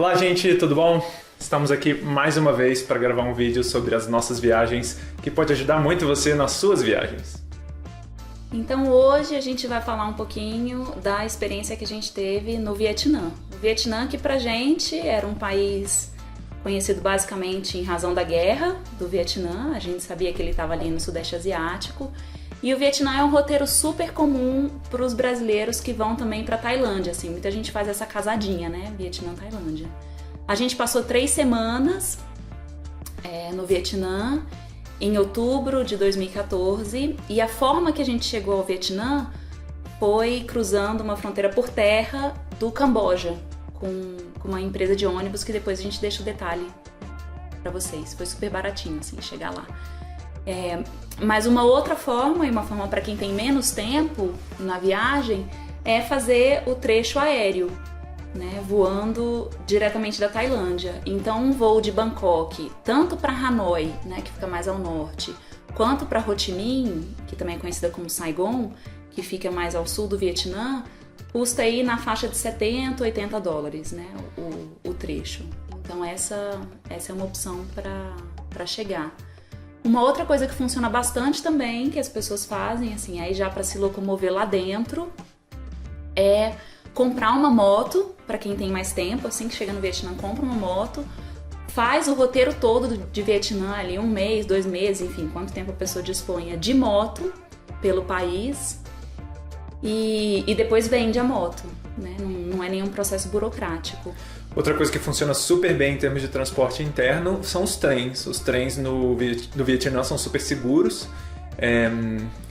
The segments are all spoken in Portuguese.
Olá, gente, tudo bom? Estamos aqui mais uma vez para gravar um vídeo sobre as nossas viagens, que pode ajudar muito você nas suas viagens. Então hoje a gente vai falar um pouquinho da experiência que a gente teve no Vietnã. O Vietnã, que pra gente era um país conhecido basicamente em razão da guerra do Vietnã, a gente sabia que ele estava ali no Sudeste Asiático. E o Vietnã é um roteiro super comum para os brasileiros que vão também para Tailândia, assim, muita gente faz essa casadinha, né, Vietnã-Tailândia. A gente passou 3 semanas no Vietnã, em outubro de 2014, e a forma que a gente chegou ao Vietnã foi cruzando uma fronteira por terra do Camboja, com uma empresa de ônibus, que depois a gente deixa o detalhe para vocês. Foi super baratinho, assim, chegar lá. Mas uma outra forma, e uma forma para quem tem menos tempo na viagem, é fazer o trecho aéreo, né, voando diretamente da Tailândia. Então um voo de Bangkok, tanto para Hanoi, né, que fica mais ao norte, quanto para Ho Chi Minh, que também é conhecida como Saigon, que fica mais ao sul do Vietnã, custa aí na faixa de 70, 80 dólares, né, o trecho. Então essa é uma opção para chegar. Uma outra coisa que funciona bastante também, que as pessoas fazem, assim, aí já para se locomover lá dentro, é comprar uma moto, para quem tem mais tempo, assim que chega no Vietnã, compra uma moto, faz o roteiro todo de Vietnã ali, 1 mês, 2 meses, enfim, quanto tempo a pessoa disponha de moto pelo país, e depois vende a moto, né? Não é nenhum processo burocrático. Outra coisa que funciona super bem em termos de transporte interno são os trens. Os trens no Vietnã são super seguros,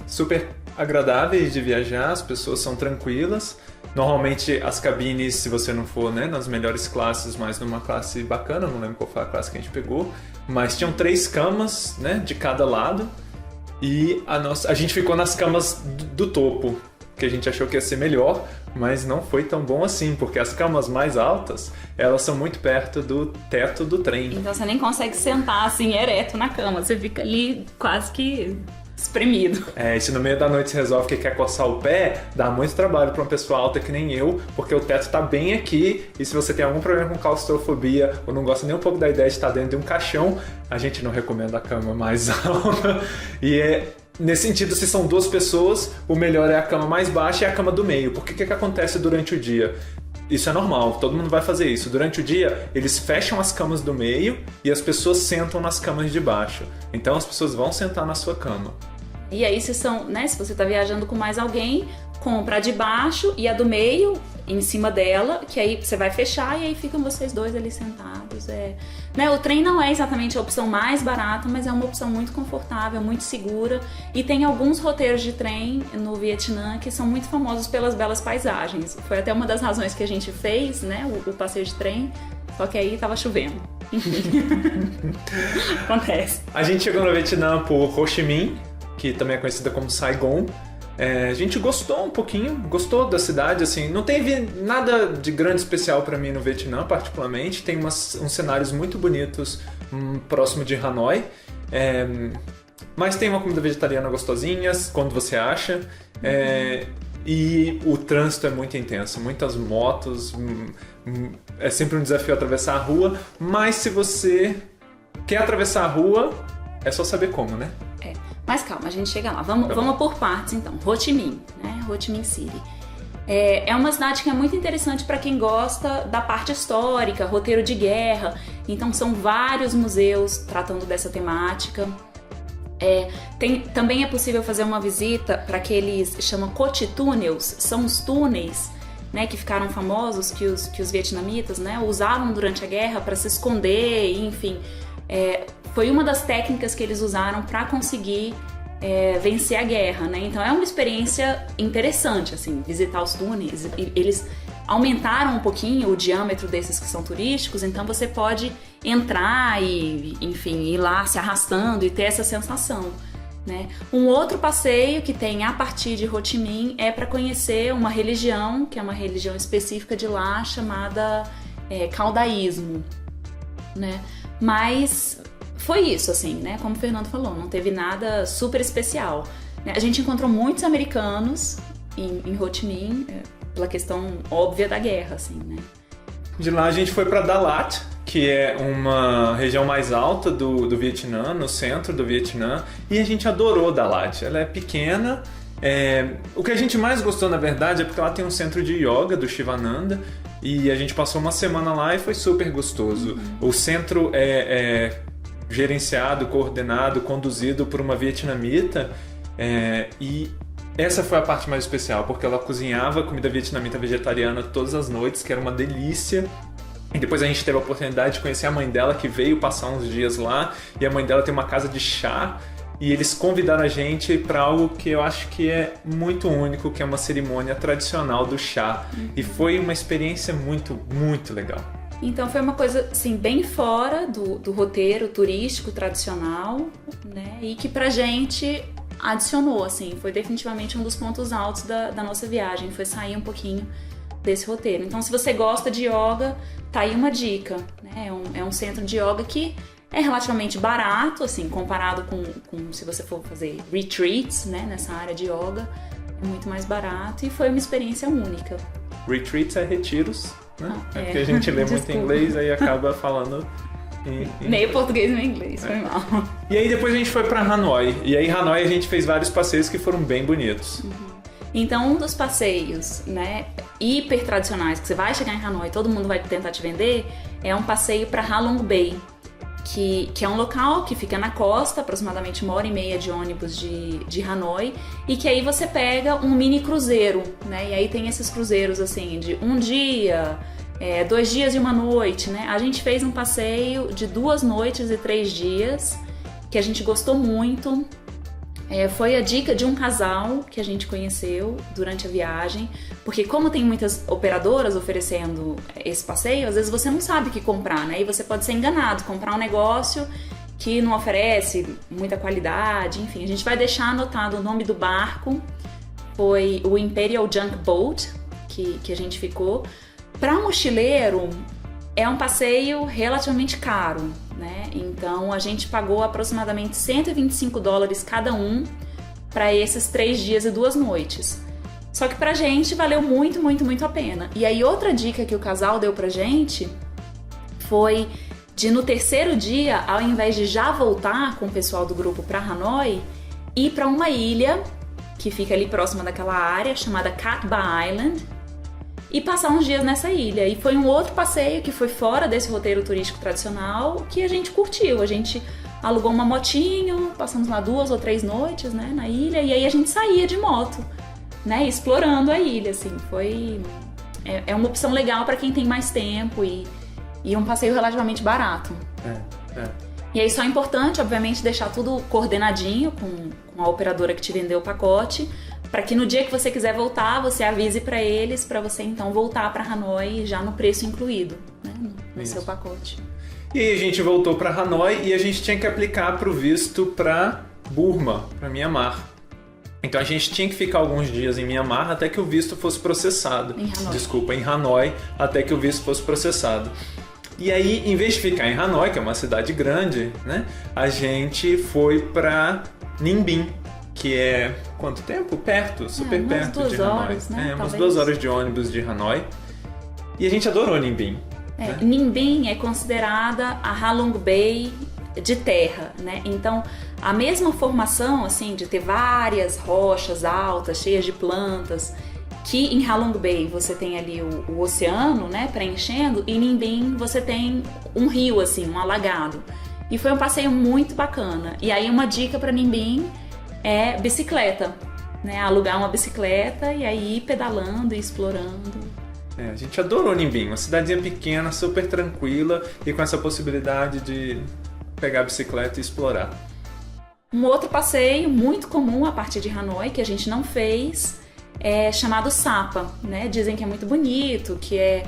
super agradáveis de viajar, as pessoas são tranquilas. Normalmente as cabines, se você não for, né, nas melhores classes, mas numa classe bacana, não lembro qual foi a classe que a gente pegou, mas tinham 3 camas, né, de cada lado, e a gente ficou nas camas do topo, que a gente achou que ia ser melhor, mas não foi tão bom assim, porque as camas mais altas, elas são muito perto do teto do trem. Então você nem consegue sentar assim ereto na cama, você fica ali quase que espremido. E se no meio da noite você resolve que quer coçar o pé, dá muito trabalho para uma pessoa alta que nem eu, porque o teto tá bem aqui, e se você tem algum problema com claustrofobia ou não gosta nem um pouco da ideia de estar dentro de um caixão, a gente não recomenda a cama mais alta. Nesse sentido, se são 2 pessoas, o melhor é a cama mais baixa e a cama do meio. Porque o que acontece durante o dia? Isso é normal, todo mundo vai fazer isso. Durante o dia, eles fecham as camas do meio e as pessoas sentam nas camas de baixo. Então as pessoas vão sentar na sua cama. E aí, se você tá viajando com mais alguém, compra a de baixo e a do meio em cima dela, que aí você vai fechar e aí ficam vocês 2 ali sentados. O trem não é exatamente a opção mais barata, mas é uma opção muito confortável, muito segura, e tem alguns roteiros de trem no Vietnã que são muito famosos pelas belas paisagens. Foi até uma das razões que a gente fez, né, o passeio de trem, só que aí tava chovendo. Acontece. A gente chegou no Vietnã por Ho Chi Minh, que também é conhecida como Saigon. A gente gostou um pouquinho, gostou da cidade, assim, não teve nada de grande especial para mim no Vietnã, particularmente. Tem uns cenários muito bonitos próximo de Hanoi, mas tem uma comida vegetariana gostosinha, quando você acha, e o trânsito é muito intenso, muitas motos, é sempre um desafio atravessar a rua, mas se você quer atravessar a rua, é só saber como, né? Mas calma, a gente chega lá. Vamos por partes, então. Ho Chi Minh, né? Ho Chi Minh City. É uma cidade que é muito interessante para quem gosta da parte histórica, roteiro de guerra. Então são vários museus tratando dessa temática. Também é possível fazer uma visita para aqueles chamam Cochi Tunnels, são os túneis, né, que ficaram famosos, que os vietnamitas, né, usaram durante a guerra para se esconder, enfim. Foi uma das técnicas que eles usaram para conseguir vencer a guerra, né? Então é uma experiência interessante, assim, visitar os túneis. Eles aumentaram um pouquinho o diâmetro desses que são turísticos, então você pode entrar e, enfim, ir lá se arrastando e ter essa sensação, né? Um outro passeio que tem a partir de Ho Chi Minh é para conhecer uma religião, que é uma religião específica de lá, chamada Caudaísmo, né? Mas foi isso, assim, né? Como o Fernando falou, não teve nada super especial. A gente encontrou muitos americanos em Ho Chi Minh, pela questão óbvia da guerra, assim, né? De lá a gente foi para Dalat, que é uma região mais alta do Vietnã, no centro do Vietnã, e a gente adorou Dalat. Ela é pequena. O que a gente mais gostou, na verdade, é porque lá tem um centro de yoga do Shivananda, e a gente passou uma semana lá e foi super gostoso. O centro é gerenciado, coordenado, conduzido por uma vietnamita, e essa foi a parte mais especial, porque ela cozinhava comida vietnamita vegetariana todas as noites, que era uma delícia. E depois a gente teve a oportunidade de conhecer a mãe dela, que veio passar uns dias lá, e a mãe dela tem uma casa de chá, e eles convidaram a gente para algo que eu acho que é muito único, que é uma cerimônia tradicional do chá. E foi uma experiência muito, muito legal. Então foi uma coisa assim, bem fora do roteiro turístico tradicional, né? E que pra gente adicionou, assim, foi definitivamente um dos pontos altos da nossa viagem, foi sair um pouquinho desse roteiro. Então, se você gosta de yoga, tá aí uma dica, né? É um centro de yoga que é relativamente barato, assim, comparado com se você for fazer retreats, né, nessa área de yoga, é muito mais barato e foi uma experiência única. Retreats é retiros, né? Porque a gente lê muito inglês e acaba falando meio português e meio inglês, foi mal. E aí depois a gente foi para Hanoi, e aí Hanoi a gente fez vários passeios que foram bem bonitos. Então, um dos passeios, né, hiper tradicionais que você vai chegar em Hanoi, todo mundo vai tentar te vender, é um passeio para Ha Long Bay, que é um local que fica na costa, aproximadamente 1h30 de ônibus de Hanoi, e que aí você pega um mini cruzeiro, né, e aí tem esses cruzeiros assim de um dia, 2 dias e 1 noite, né. A gente fez um passeio de 2 noites e 3 dias, que a gente gostou muito. Foi a dica de um casal que a gente conheceu durante a viagem, porque como tem muitas operadoras oferecendo esse passeio, às vezes você não sabe o que comprar, né? E você pode ser enganado, comprar um negócio que não oferece muita qualidade, enfim. A gente vai deixar anotado o nome do barco, foi o Imperial Junk Boat, que a gente ficou. Para mochileiro, é um passeio relativamente caro, né? Então a gente pagou aproximadamente $125 cada um para esses 3 dias e 2 noites. Só que pra gente valeu muito, muito, muito a pena. E aí outra dica que o casal deu pra gente foi de no 3º dia, ao invés de já voltar com o pessoal do grupo para Hanoi, ir para uma ilha que fica ali próxima daquela área chamada Cat Ba Island, e passar uns dias nessa ilha. E foi um outro passeio que foi fora desse roteiro turístico tradicional que a gente curtiu. A gente alugou uma motinho, passamos lá 2 ou 3 noites, né, na ilha, e aí a gente saía de moto, né, explorando a ilha, assim. É uma opção legal para quem tem mais tempo e um passeio relativamente barato. E aí só é importante, obviamente, deixar tudo coordenadinho com a operadora que te vendeu o pacote, para que no dia que você quiser voltar, você avise para eles, para você então voltar para Hanoi já no preço incluído, né, no seu pacote. E aí a gente voltou para Hanoi e a gente tinha que aplicar para o visto para Burma, para Myanmar. Então a gente tinha que ficar alguns dias em Myanmar até que o visto fosse processado. Em Hanoi, até que o visto fosse processado. E aí, em vez de ficar em Hanoi, que é uma cidade grande, né, a gente foi para Ninh Binh, que é quanto tempo? Perto, super perto de Hanoi. Horas, né? Umas 2 horas de ônibus de Hanoi. E a gente adorou Ninh Binh. Né? Ninh Binh é considerada a Ha Long Bay de terra, né? Então, a mesma formação, assim, de ter várias rochas altas, cheias de plantas, que em Ha Long Bay você tem ali o oceano, né, preenchendo, e em Ninh Binh você tem um rio, assim, um alagado. E foi um passeio muito bacana. E aí uma dica para Ninh Binh é bicicleta, né? Alugar uma bicicleta e aí ir pedalando e explorando. A gente adorou Ninh Binh, uma cidadezinha pequena, super tranquila e com essa possibilidade de pegar a bicicleta e explorar. Um outro passeio muito comum a partir de Hanoi, que a gente não fez, é chamado Sapa, né? Dizem que é muito bonito, que é,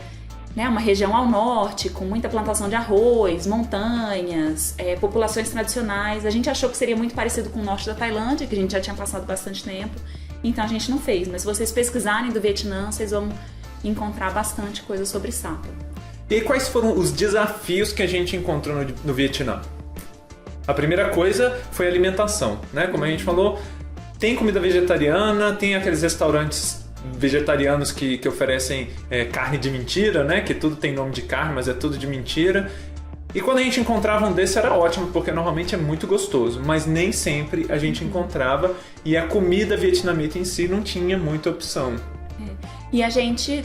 né, uma região ao norte, com muita plantação de arroz, montanhas, populações tradicionais. A gente achou que seria muito parecido com o norte da Tailândia, que a gente já tinha passado bastante tempo, então a gente não fez. Mas se vocês pesquisarem do Vietnã, vocês vão encontrar bastante coisa sobre Sapa. E quais foram os desafios que a gente encontrou no Vietnã? A primeira coisa foi a alimentação, né? Como a gente falou, tem comida vegetariana, tem aqueles restaurantes vegetarianos que oferecem carne de mentira, né? Que tudo tem nome de carne, mas é tudo de mentira. E quando a gente encontrava um desse era ótimo, porque normalmente é muito gostoso, mas nem sempre a gente encontrava e a comida vietnamita em si não tinha muita opção. E a gente,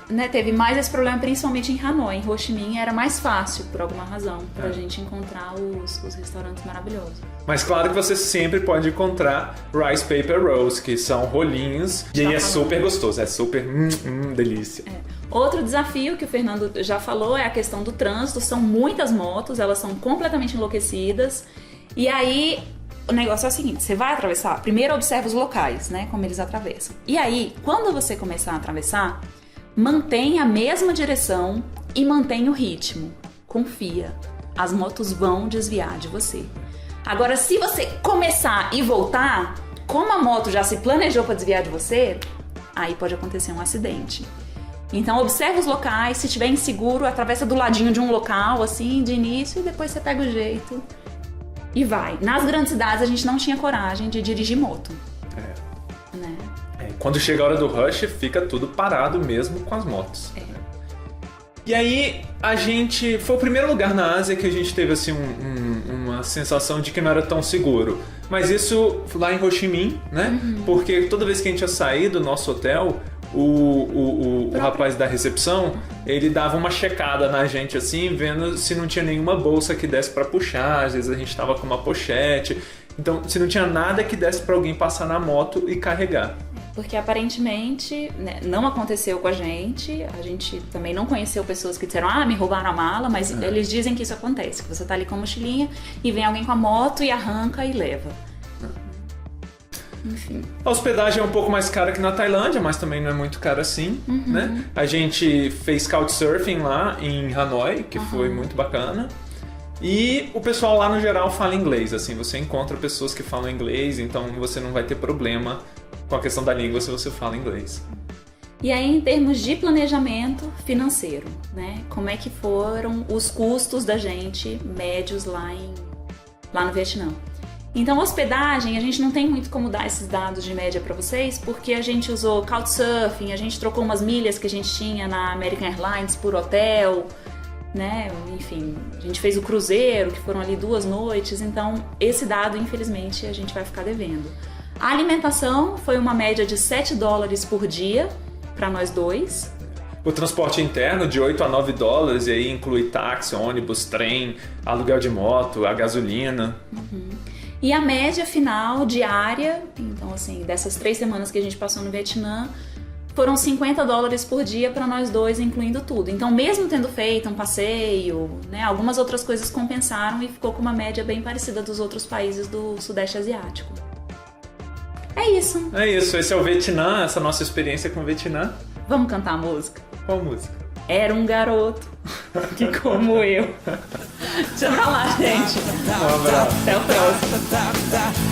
né, teve mais esse problema principalmente em Hanoi. Em Ho Chi Minh era mais fácil, por alguma razão, pra gente encontrar os restaurantes maravilhosos. Mas claro que você sempre pode encontrar rice paper rolls, que são rolinhos, e aí é super gostoso, é super delícia. Outro desafio que o Fernando já falou é a questão do trânsito. São muitas motos, elas são completamente enlouquecidas. E aí, o negócio é o seguinte, você vai atravessar, primeiro observa os locais, né, como eles atravessam. E aí, quando você começar a atravessar, mantenha a mesma direção e mantenha o ritmo. Confia, as motos vão desviar de você. Agora, se você começar e voltar, como a moto já se planejou para desviar de você, aí pode acontecer um acidente. Então observa os locais, se estiver inseguro, atravessa do ladinho de um local, assim, de início, e depois você pega o jeito e vai. Nas grandes cidades a gente não tinha coragem de dirigir moto. Né? Quando chega a hora do rush, fica tudo parado mesmo com as motos. E aí, a gente... Foi o primeiro lugar na Ásia que a gente teve, assim, uma sensação de que não era tão seguro. Mas isso lá em Ho Chi Minh, né? Porque toda vez que a gente ia sair do nosso hotel, o rapaz da recepção, ele dava uma checada na gente, assim, vendo se não tinha nenhuma bolsa que desse pra puxar. Às vezes a gente tava com uma pochete. Então, se não tinha nada que desse pra alguém passar na moto e carregar. Porque aparentemente, né, não aconteceu com a gente também não conheceu pessoas que disseram, me roubaram a mala, mas eles dizem que isso acontece, que você tá ali com a mochilinha e vem alguém com a moto e arranca e leva. Enfim. A hospedagem é um pouco mais cara que na Tailândia, mas também não é muito cara assim, né? A gente fez couchsurfing lá em Hanoi, que foi muito bacana. E o pessoal lá no geral fala inglês, assim, você encontra pessoas que falam inglês, então você não vai ter problema com a questão da língua se você fala inglês. E aí, em termos de planejamento financeiro, né? Como é que foram os custos da gente médios lá no Vietnã? Então, hospedagem, a gente não tem muito como dar esses dados de média para vocês, porque a gente usou Couchsurfing, a gente trocou umas milhas que a gente tinha na American Airlines por hotel, né? Enfim, a gente fez o cruzeiro, que foram ali 2 noites, então esse dado, infelizmente, a gente vai ficar devendo. A alimentação foi uma média de $7 por dia para nós dois. O transporte interno de $8 a $9, e aí inclui táxi, ônibus, trem, aluguel de moto, a gasolina. E a média final diária, então assim, dessas 3 semanas que a gente passou no Vietnã, foram $50 por dia para nós dois, incluindo tudo. Então, mesmo tendo feito um passeio, né, algumas outras coisas compensaram e ficou com uma média bem parecida dos outros países do Sudeste Asiático. É isso. É isso, esse é o Vietnã, essa nossa experiência com o Vietnã. Vamos cantar a música? Qual música? Era um garoto que como eu. Tchau pra lá, gente. Um abraço. Até o próximo.